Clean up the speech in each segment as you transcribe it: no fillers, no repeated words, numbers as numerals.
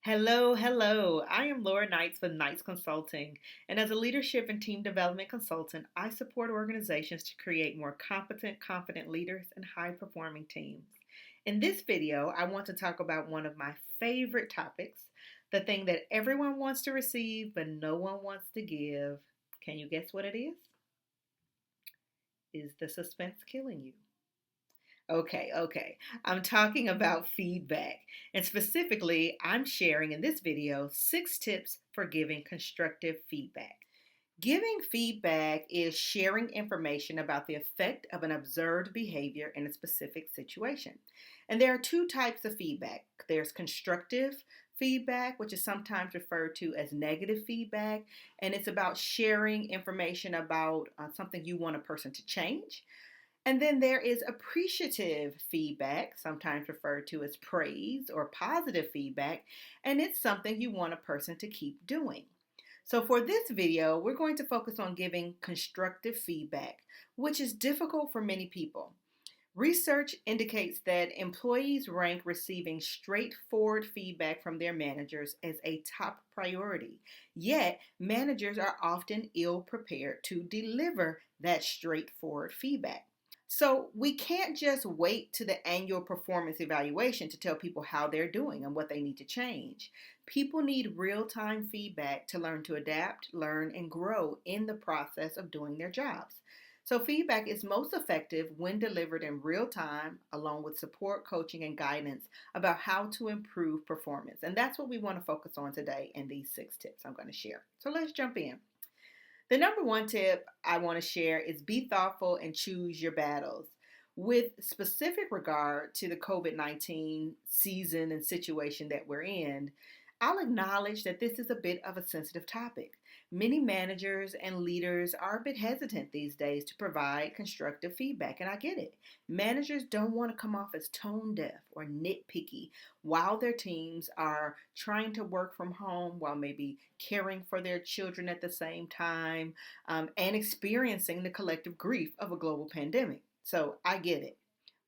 Hello, hello. I am Laura Knights with Knights Consulting, and as a leadership and team development consultant, I support organizations to create more competent, confident leaders and high performing teams. In this video, I want to talk about one of my favorite topics, the thing that everyone wants to receive but no one wants to give. Can you guess what it is? Is the suspense killing you? Okay. I'm talking about feedback. And specifically, I'm sharing in this video 6 tips for giving constructive feedback. Giving feedback is sharing information about the effect of an observed behavior in a specific situation. And there are 2 types of feedback. There's constructive feedback, which is sometimes referred to as negative feedback, and it's about sharing information about something you want a person to change. And then there is appreciative feedback, sometimes referred to as praise or positive feedback, and it's something you want a person to keep doing. So for this video, we're going to focus on giving constructive feedback, which is difficult for many people. Research indicates that employees rank receiving straightforward feedback from their managers as a top priority. Yet, managers are often ill prepared to deliver that straightforward feedback. So we can't just wait to the annual performance evaluation to tell people how they're doing and what they need to change. People need real-time feedback to learn to adapt, learn, and grow in the process of doing their jobs. So feedback is most effective when delivered in real time, along with support, coaching, and guidance about how to improve performance. And that's what we want to focus on today in these 6 tips I'm going to share. So let's jump in. The number 1 tip I want to share is be thoughtful and choose your battles. With specific regard to the COVID-19 season and situation that we're in, I'll acknowledge that this is a bit of a sensitive topic. Many managers and leaders are a bit hesitant these days to provide constructive feedback, and I get it. Managers don't want to come off as tone deaf or nitpicky while their teams are trying to work from home while maybe caring for their children at the same time and experiencing the collective grief of a global pandemic. So I get it.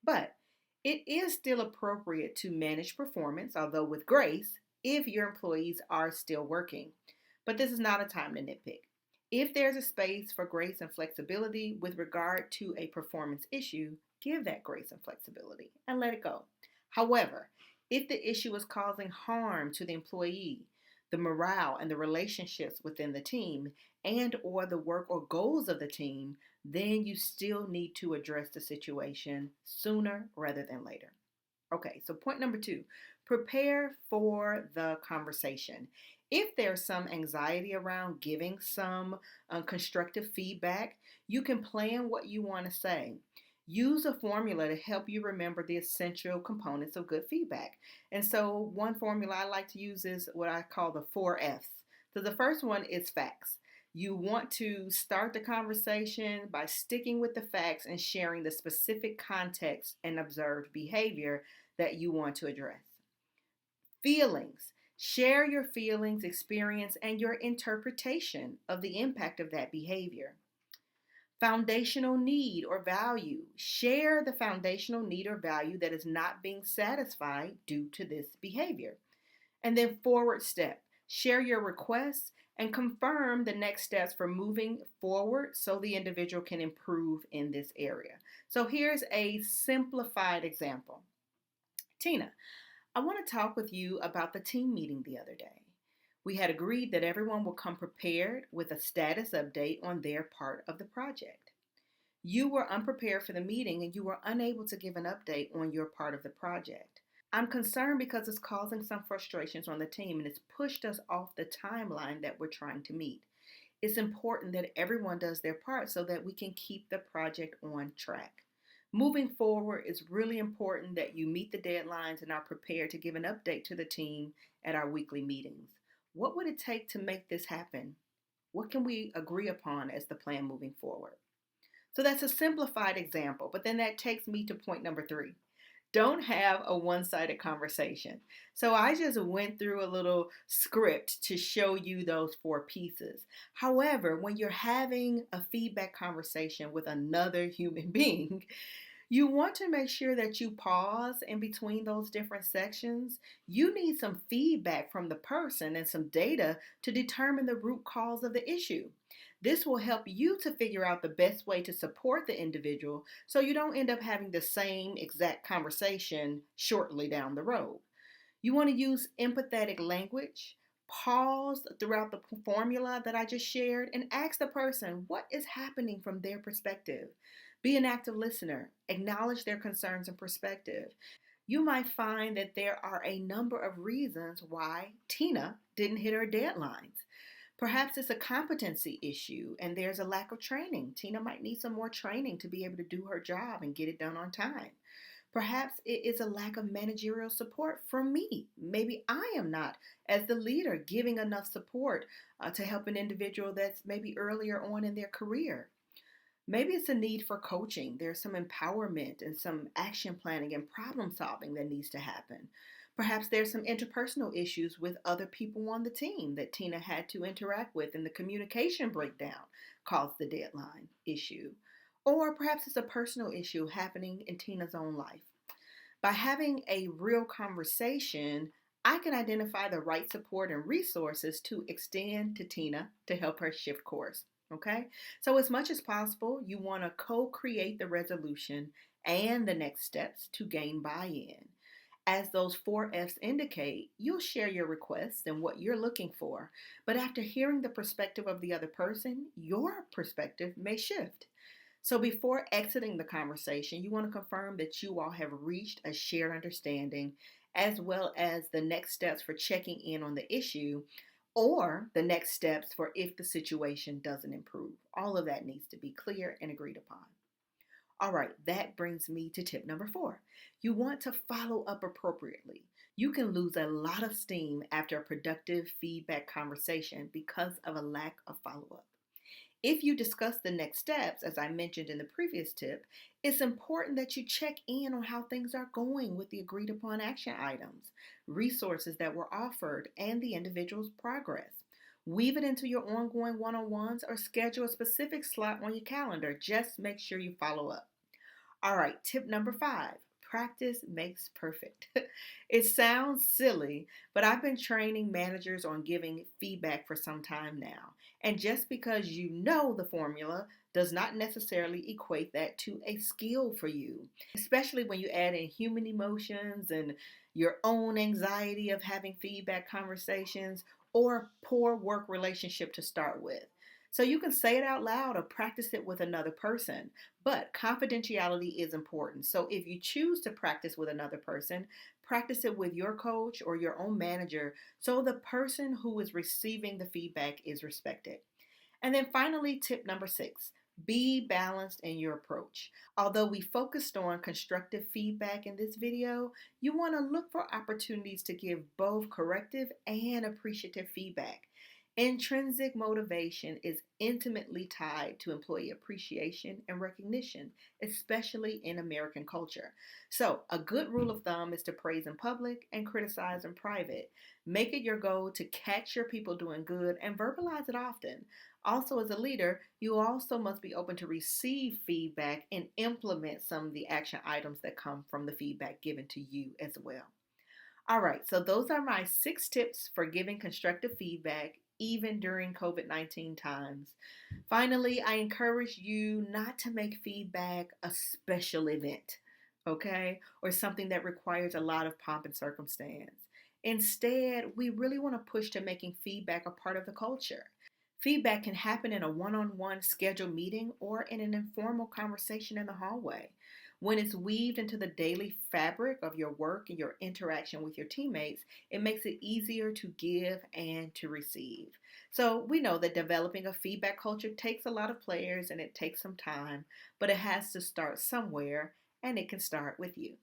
But it is still appropriate to manage performance, although with grace, if your employees are still working. But this is not a time to nitpick. If there's a space for grace and flexibility with regard to a performance issue, give that grace and flexibility and let it go. However, if the issue is causing harm to the employee, the morale and the relationships within the team, and or the work or goals of the team, then you still need to address the situation sooner rather than later. Okay, so point number 2, prepare for the conversation. If there's some anxiety around giving some constructive feedback, you can plan what you want to say. Use a formula to help you remember the essential components of good feedback. And so one formula I like to use is what I call the 4 F's. So the first one is facts. You want to start the conversation by sticking with the facts and sharing the specific context and observed behavior that you want to address. Feelings. Share your feelings, experience, and your interpretation of the impact of that behavior. Foundational need or value. Share the foundational need or value that is not being satisfied due to this behavior. And then forward step. Share your requests and confirm the next steps for moving forward so the individual can improve in this area. So here's a simplified example. Tina, I want to talk with you about the team meeting the other day. We had agreed that everyone will come prepared with a status update on their part of the project. You were unprepared for the meeting and you were unable to give an update on your part of the project. I'm concerned because it's causing some frustrations on the team and it's pushed us off the timeline that we're trying to meet. It's important that everyone does their part so that we can keep the project on track. Moving forward, it's really important that you meet the deadlines and are prepared to give an update to the team at our weekly meetings. What would it take to make this happen? What can we agree upon as the plan moving forward? So that's a simplified example, but then that takes me to point number 3. Don't have a one-sided conversation. So I just went through a little script to show you those 4 pieces. However, when you're having a feedback conversation with another human being, You want to make sure that you pause in between those different sections. You need some feedback from the person and some data to determine the root cause of the issue. This will help you to figure out the best way to support the individual so you don't end up having the same exact conversation shortly down the road. You want to use empathetic language. Pause throughout the formula that I just shared and ask the person what is happening from their perspective. Be an active listener. Acknowledge their concerns and perspective. You might find that there are a number of reasons why Tina didn't hit her deadlines. Perhaps it's a competency issue and there's a lack of training. Tina might need some more training to be able to do her job and get it done on time. Perhaps it is a lack of managerial support from me. Maybe I am not, as the leader, giving enough support to help an individual that's maybe earlier on in their career. Maybe it's a need for coaching. There's some empowerment and some action planning and problem solving that needs to happen. Perhaps there's some interpersonal issues with other people on the team that Tina had to interact with, and the communication breakdown caused the deadline issue. Or perhaps it's a personal issue happening in Tina's own life. By having a real conversation, I can identify the right support and resources to extend to Tina to help her shift course. Okay? So, as much as possible, you want to co create the resolution and the next steps to gain buy in. As those 4Fs indicate, you'll share your requests and what you're looking for. But after hearing the perspective of the other person, your perspective may shift. So before exiting the conversation, you want to confirm that you all have reached a shared understanding, as well as the next steps for checking in on the issue or the next steps for if the situation doesn't improve. All of that needs to be clear and agreed upon. All right, that brings me to tip number 4. You want to follow up appropriately. You can lose a lot of steam after a productive feedback conversation because of a lack of follow up. If you discuss the next steps, as I mentioned in the previous tip, it's important that you check in on how things are going with the agreed upon action items, resources that were offered, and the individual's progress. Weave it into your ongoing one-on-ones or schedule a specific slot on your calendar. Just make sure you follow up. All right, tip number 5. Practice makes perfect. It sounds silly, but I've been training managers on giving feedback for some time now. And just because you know the formula does not necessarily equate that to a skill for you, especially when you add in human emotions and your own anxiety of having feedback conversations or poor work relationship to start with. So you can say it out loud or practice it with another person, but confidentiality is important. So if you choose to practice with another person, practice it with your coach or your own manager so the person who is receiving the feedback is respected. And then finally, tip number 6. Be balanced in your approach. Although we focused on constructive feedback in this video, you want to look for opportunities to give both corrective and appreciative feedback. Intrinsic motivation is intimately tied to employee appreciation and recognition, especially in American culture. So, a good rule of thumb is to praise in public and criticize in private. Make it your goal to catch your people doing good and verbalize it often. Also, as a leader, you also must be open to receive feedback and implement some of the action items that come from the feedback given to you as well. All right, so those are my 6 tips for giving constructive feedback even during COVID-19 times. Finally, I encourage you not to make feedback a special event, okay, or something that requires a lot of pomp and circumstance. Instead, we really want to push to making feedback a part of the culture. Feedback can happen in a one-on-one scheduled meeting or in an informal conversation in the hallway. When it's weaved into the daily fabric of your work and your interaction with your teammates, it makes it easier to give and to receive. So we know that developing a feedback culture takes a lot of players and it takes some time, but it has to start somewhere and it can start with you.